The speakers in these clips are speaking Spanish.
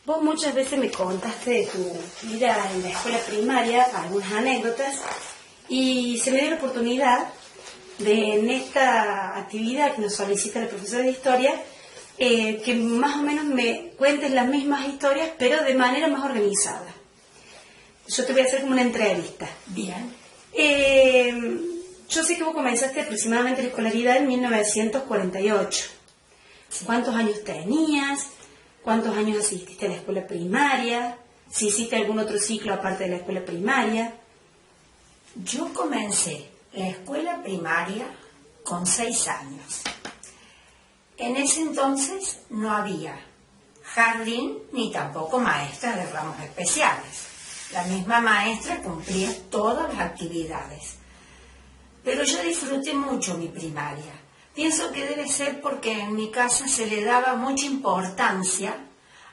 Vos muchas veces me contaste de tu vida en la escuela primaria, algunas anécdotas, y se me dio la oportunidad de, en esta actividad que nos solicita la profesora de historia, que más o menos me cuentes las mismas historias, pero de manera más organizada. Yo te voy a hacer como una entrevista. Bien. Yo sé que vos comenzaste aproximadamente la escolaridad en 1948. Sí. ¿Cuántos años tenías? ¿Cuántos años asististe a la escuela primaria? ¿Si hiciste algún otro ciclo aparte de la escuela primaria? Yo comencé la escuela primaria con 6 años. En ese entonces no había jardín ni tampoco maestra de ramos especiales. La misma maestra cumplía todas las actividades. Pero yo disfruté mucho mi primaria. Pienso que debe ser porque en mi casa se le daba mucha importancia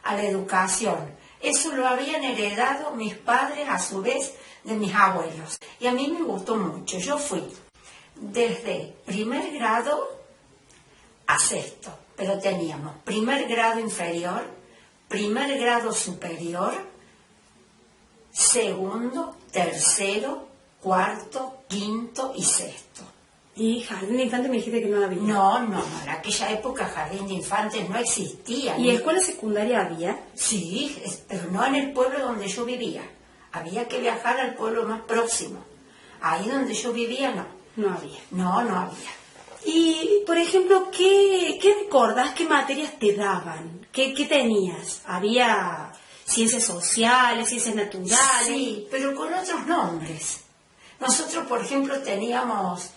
a la educación. Eso lo habían heredado mis padres a su vez de mis abuelos. Y a mí me gustó mucho. Yo fui desde primer grado a sexto, pero teníamos primer grado inferior, primer grado superior, segundo, tercero, cuarto, quinto y sexto. ¿Y jardín de infantes me dijiste que no había? No, en aquella época jardín de infantes no existía. ¿Y escuela secundaria había? Sí, pero no en el pueblo donde yo vivía. Había que viajar al pueblo más próximo. Ahí donde yo vivía no. No había. No había. Y, por ejemplo, ¿qué recordás? ¿Qué materias te daban? ¿Qué tenías? ¿Había ciencias sociales, ciencias naturales? Sí, pero con otros nombres. Nosotros, por ejemplo, teníamos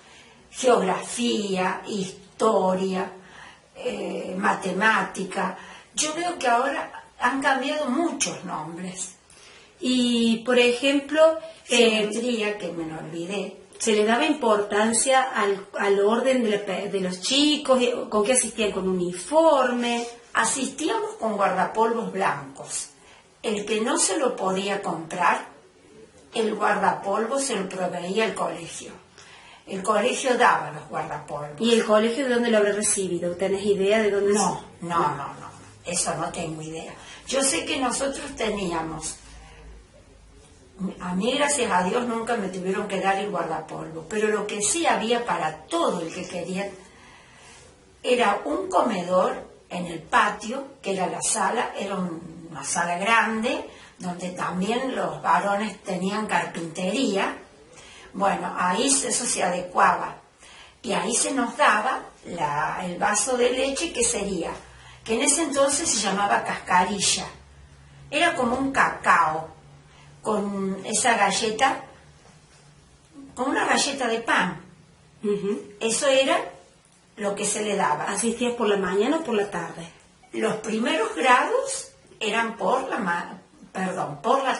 geografía, historia, matemática. Yo veo que ahora han cambiado muchos nombres. Y, por ejemplo, Geometría, que me lo olvidé. ¿se le daba importancia al orden de los chicos? ¿Con qué asistían? ¿Con uniforme? Asistíamos con guardapolvos blancos. El que no se lo podía comprar, el guardapolvo se lo proveía el colegio. El colegio daba los guardapolvos. ¿Y el colegio de dónde lo habrá recibido? ¿Tenés idea de dónde? No. Eso no tengo idea. Yo sé que nosotros teníamos, a mí gracias a Dios nunca me tuvieron que dar el guardapolvo, pero lo que sí había para todo el que quería era un comedor en el patio, que era la sala, era una sala grande, donde también los varones tenían carpintería. Bueno, ahí eso se adecuaba. Y ahí se nos daba el vaso de leche, que sería, que en ese entonces se llamaba cascarilla. Era como un cacao, con esa galleta, con una galleta de pan. Eso era lo que se le daba. ¿Asistías por la mañana o por la tarde? Los primeros grados eran por la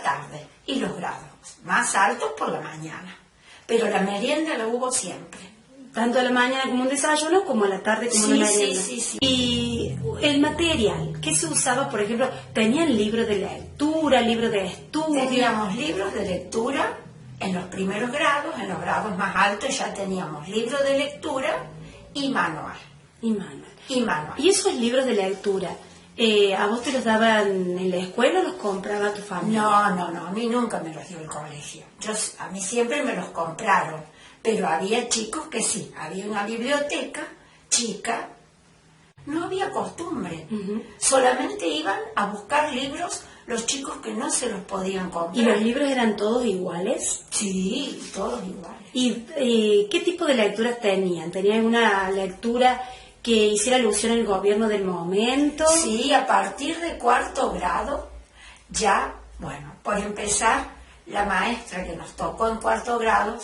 tarde, y los grados más altos por la mañana. Pero la merienda la hubo siempre. Tanto a la mañana como un desayuno, como a la tarde como una merienda. Sí. Y el material, ¿qué se usaba? Por ejemplo, ¿tenían libros de lectura, libros de estudio? Teníamos libros de lectura en los primeros grados, en los grados más altos ya teníamos libros de lectura y manual. ¿Y esos libros de lectura, a vos te los daban en la escuela o los compraba tu familia? No, a mí nunca me los dio el colegio. A mí siempre me los compraron, pero había chicos que sí, había una biblioteca chica, no había costumbre. Solamente iban a buscar libros los chicos que no se los podían comprar. ¿Y los libros eran todos iguales? Sí, todos iguales. ¿Y qué tipo de lecturas tenían? ¿Tenían una lectura que hiciera alusión al gobierno del momento? Sí, a partir de cuarto grado, ya, bueno, por empezar, la maestra que nos tocó en cuarto grado,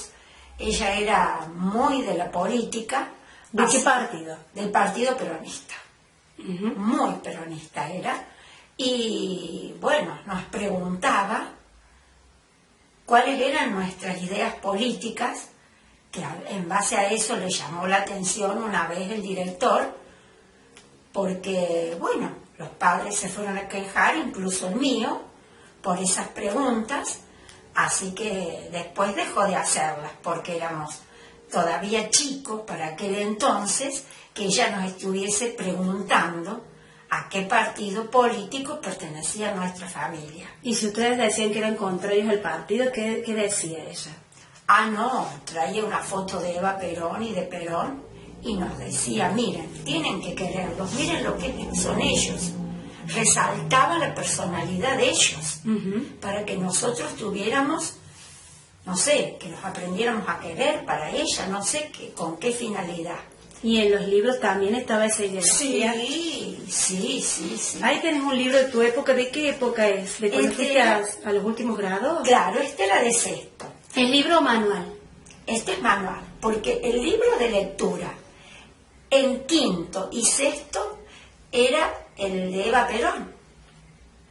ella era muy de la política. ¿De qué partido? Del Partido Peronista. Muy peronista era. Y, bueno, nos preguntaba cuáles eran nuestras ideas políticas, que en base a eso le llamó la atención una vez el director, porque, bueno, los padres se fueron a quejar, incluso el mío, por esas preguntas, así que después dejó de hacerlas, porque éramos todavía chicos para aquel entonces, que ella nos estuviese preguntando a qué partido político pertenecía nuestra familia. Y si ustedes decían que eran contrarios al partido, ¿qué decía ella? Ah, no, traía una foto de Eva Perón y de Perón y nos decía, miren, tienen que quererlos, miren lo que son ellos. Resaltaba la personalidad de ellos, para que nosotros tuviéramos, no sé, que nos aprendiéramos a querer para ella, no sé con qué finalidad. Y en los libros también estaba esa ideología. Sí. Ahí tenés un libro de tu época. ¿De qué época es? ¿De cuando fuiste a los últimos grados? Claro, este era de sexto. ¿El libro o manual? Este es manual, porque el libro de lectura en quinto y sexto era el de Eva Perón.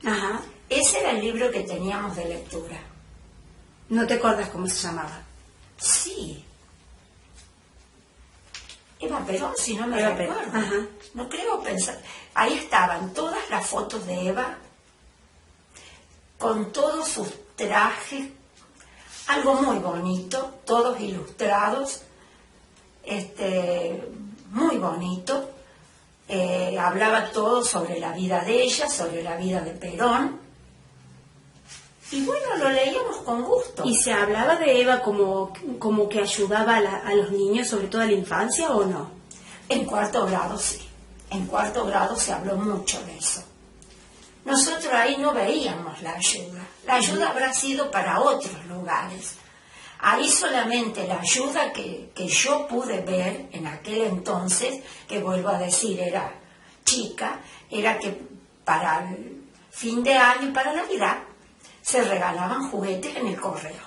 Ajá. Ese era el libro que teníamos de lectura. ¿No te acuerdas cómo se llamaba? Sí. Eva Perón, si no me Eva recuerdo. Perón. Ajá. No creo pensar. Ahí estaban todas las fotos de Eva, con todos sus trajes, algo muy bonito, todos ilustrados, muy bonito. Hablaba todo sobre la vida de ella, sobre la vida de Perón. Y bueno, lo leíamos con gusto. ¿Y se hablaba de Eva como que ayudaba a los niños, sobre todo a la infancia, o no? En cuarto grado sí. En cuarto grado se habló mucho de eso. Nosotros ahí no veíamos la ayuda. La ayuda habrá sido para otros lugares. Ahí solamente la ayuda que yo pude ver en aquel entonces, que vuelvo a decir, era chica, era que para el fin de año y para Navidad se regalaban juguetes en el correo.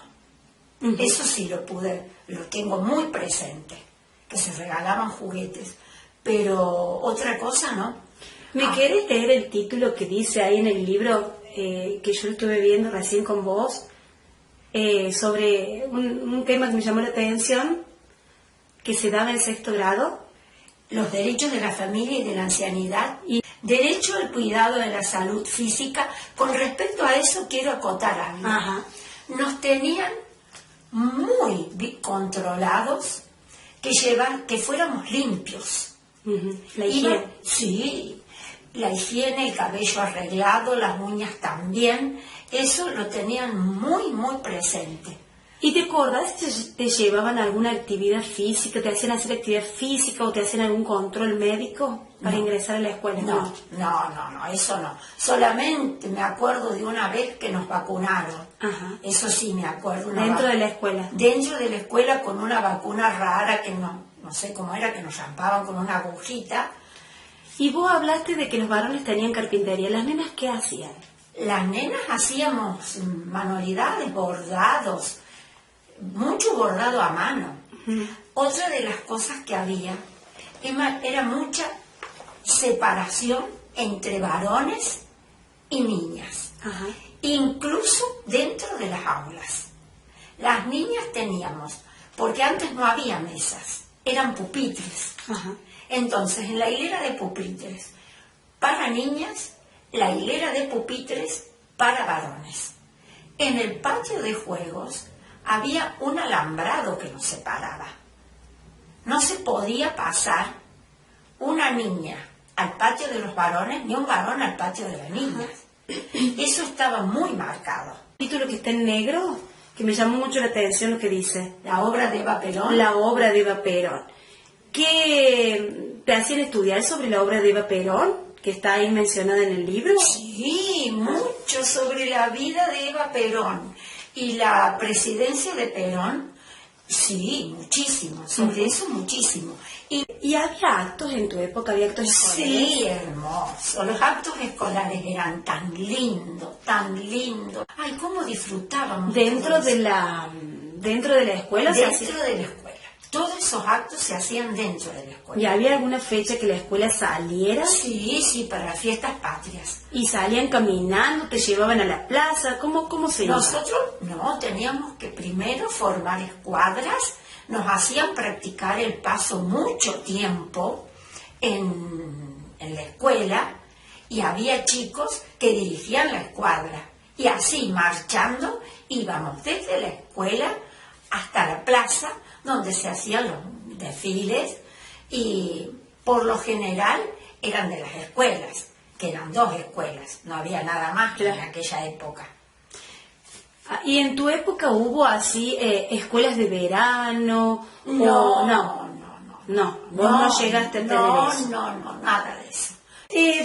Eso sí lo tengo muy presente, que se regalaban juguetes, pero otra cosa no. ¿Me quieres leer el título que dice ahí en el libro que yo estuve viendo recién con vos? Sobre un tema que me llamó la atención, que se daba en sexto grado. Los derechos de la familia y de la ancianidad y derecho al cuidado de la salud física. Con respecto a eso quiero acotar algo. Ajá. Nos tenían muy controlados que fuéramos limpios. La higiene. Sí, la higiene, el cabello arreglado, las uñas también. Eso lo tenían muy presente. ¿Y te acordás te llevaban a alguna actividad física, te hacían hacer actividad física o te hacían algún control médico para ingresar a la escuela? No, eso no. Solamente me acuerdo de una vez que nos vacunaron. Ajá. Eso sí me acuerdo. ¿Dentro de la escuela? Dentro de la escuela con una vacuna rara que no sé cómo era, que nos rampaban con una agujita. Y vos hablaste de que los varones tenían carpintería. ¿Las nenas qué hacían? Las nenas hacíamos manualidades, bordados, mucho bordado a mano. Otra de las cosas que había era mucha separación entre varones y niñas. Ajá. Incluso dentro de las aulas. Las niñas teníamos, porque antes no había mesas, eran pupitres. Ajá. Entonces, en la hilera de pupitres para niñas, la hilera de pupitres para varones. En el patio de juegos había un alambrado que nos separaba. No se podía pasar una niña al patio de los varones ni un varón al patio de las niñas. Eso estaba muy marcado. ¿El título que está en negro? Que me llamó mucho la atención lo que dice. La obra de Eva Perón. La obra de Eva Perón. ¿Qué te hacían estudiar sobre la obra de Eva Perón, que está ahí mencionada en el libro? Sí, mucho sobre la vida de Eva Perón y la presidencia de Perón. Sí, muchísimo, sobre eso muchísimo. ¿Y había actos en tu época? ¿Había actos escolares? Sí, hermoso. Los actos escolares eran tan lindos, tan lindos. Ay, cómo disfrutábamos. ¿Dentro de la escuela? Dentro de la escuela. Todos esos actos se hacían dentro de la escuela. ¿Y había alguna fecha que la escuela saliera? Sí, para las fiestas patrias. ¿Y salían caminando? ¿Te llevaban a la plaza? ¿Cómo se iba? Nosotros no, teníamos que primero formar escuadras, nos hacían practicar el paso mucho tiempo en la escuela y había chicos que dirigían la escuadra. Y así, marchando, íbamos desde la escuela hasta la plaza donde se hacían los desfiles y por lo general eran de las escuelas. que eran 2 escuelas, no había nada más Claro. en aquella época. ¿Y en tu época hubo así escuelas de verano? No, No, vos no llegaste a tener eso. No, nada de eso.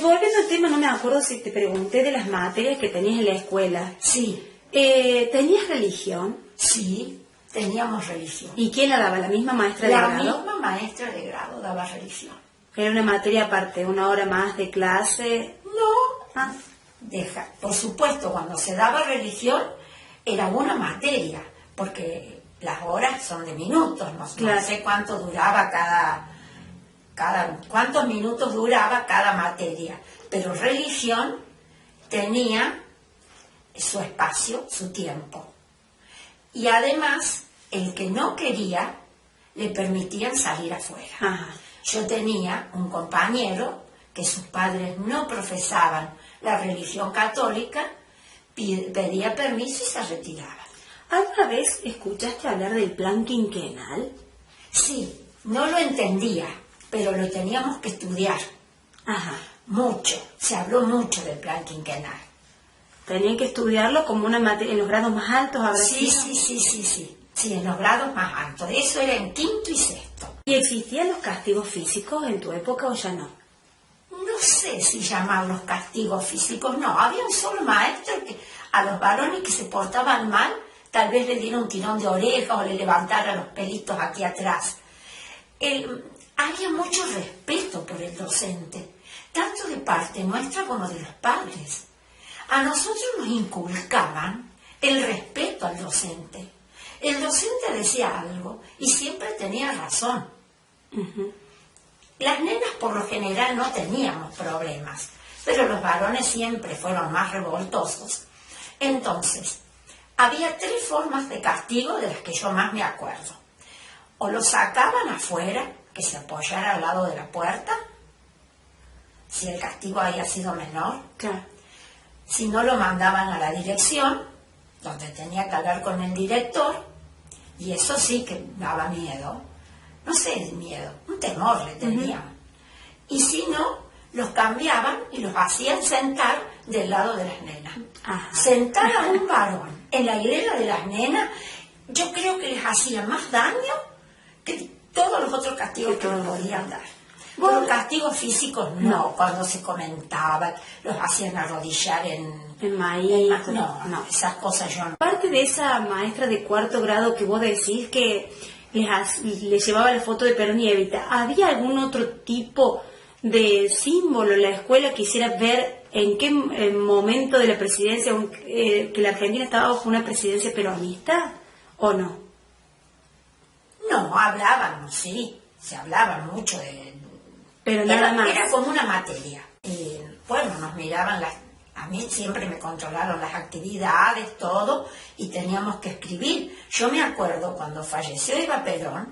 Volviendo al tema, no me acuerdo si te pregunté de las materias que tenías en la escuela. Sí, ¿Tenías religión? sí, teníamos religión. ¿Y quién la daba? ¿La misma maestra de La grado? misma maestra de grado daba religión. Era una materia aparte, una hora más de clase. No, Ah, por supuesto, cuando se daba religión era una materia, porque las horas son de minutos, no Claro. sé cuánto duraba cuántos minutos duraba cada materia, pero religión tenía su espacio, su tiempo. Y además, el que no quería, le permitían salir afuera. ajá. Yo tenía un compañero que sus padres no profesaban la religión católica, pedía permiso y se retiraba. ¿Alguna vez escuchaste hablar del plan quinquenal? Sí, no lo entendía, pero lo teníamos que estudiar Ajá. mucho. Se habló mucho del plan quinquenal. Tenían que estudiarlo como una materia en los grados más altos, ¿habrá Sí, sido? sí, en los grados más altos. Eso era en 5º y 6º. ¿Y existían los castigos físicos en tu época o ya no? No sé si llamarlos castigos físicos, no. Había un solo maestro que a los varones que se portaban mal, tal vez le diera un tirón de oreja o le levantara los pelitos aquí atrás. Había mucho respeto por el docente, tanto de parte nuestra como de los padres. A nosotros nos inculcaban el respeto al docente. El docente decía algo y siempre tenía razón. Ujú. Las nenas por lo general no teníamos problemas, pero los varones siempre fueron más revoltosos. Entonces, había 3 formas de castigo de las que yo más me acuerdo. O lo sacaban afuera, que se apoyara al lado de la puerta, si el castigo había sido menor. Claro. Si no, lo mandaban a la dirección, donde tenía que hablar con el director, y eso sí que daba miedo. No sé, miedo, un temor le tenían. Y si no, los cambiaban y los hacían sentar del lado de las nenas. Ajá. Sentar a un varón en la hilera de las nenas, yo creo que les hacía más daño que todos los otros castigos que les podían dar. Bueno, castigos físicos no, cuando se comentaba, los hacían arrodillar En maíz. no, esas cosas yo no. Aparte de esa maestra de 4º grado que vos decís que les llevaba la foto de Perón y Evita, ¿había algún otro tipo de símbolo en la escuela que quisiera ver en qué momento de la presidencia, que la Argentina estaba bajo una presidencia peronista o no? No, hablábamos, sí, se hablaba mucho Pero nada más. Era como una materia. Bueno, nos miraban a mí siempre me controlaron las actividades, todo, y teníamos que escribir. Yo me acuerdo cuando falleció Eva Perón,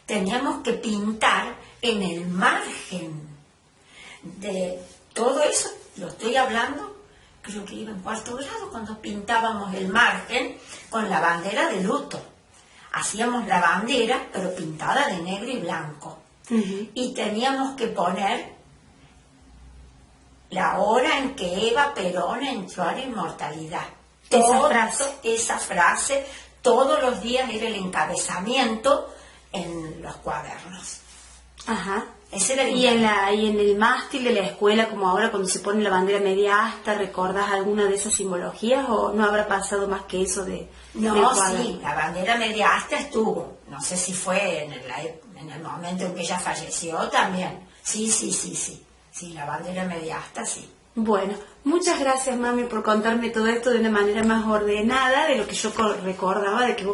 teníamos que pintar en el margen de todo eso, lo estoy hablando, creo que iba en 4º grado, cuando pintábamos el margen con la bandera de luto. Hacíamos la bandera, pero pintada de negro y blanco. Ujú. Y teníamos que poner la hora en que Eva Perón entró a la inmortalidad. Esa frase, todos los días era el encabezamiento en los cuadernos. Ajá. Ese era el Y en el mástil de la escuela, como ahora cuando se pone la bandera media asta, ¿recordás alguna de esas simbologías o no habrá pasado más que eso de No, del cuaderno? sí, la bandera media asta estuvo. No sé si fue en el momento en que ella falleció también. Sí. Sí, la bandera media asta, sí. Bueno, muchas gracias, mami, por contarme todo esto de una manera más ordenada de lo que yo recordaba de que vos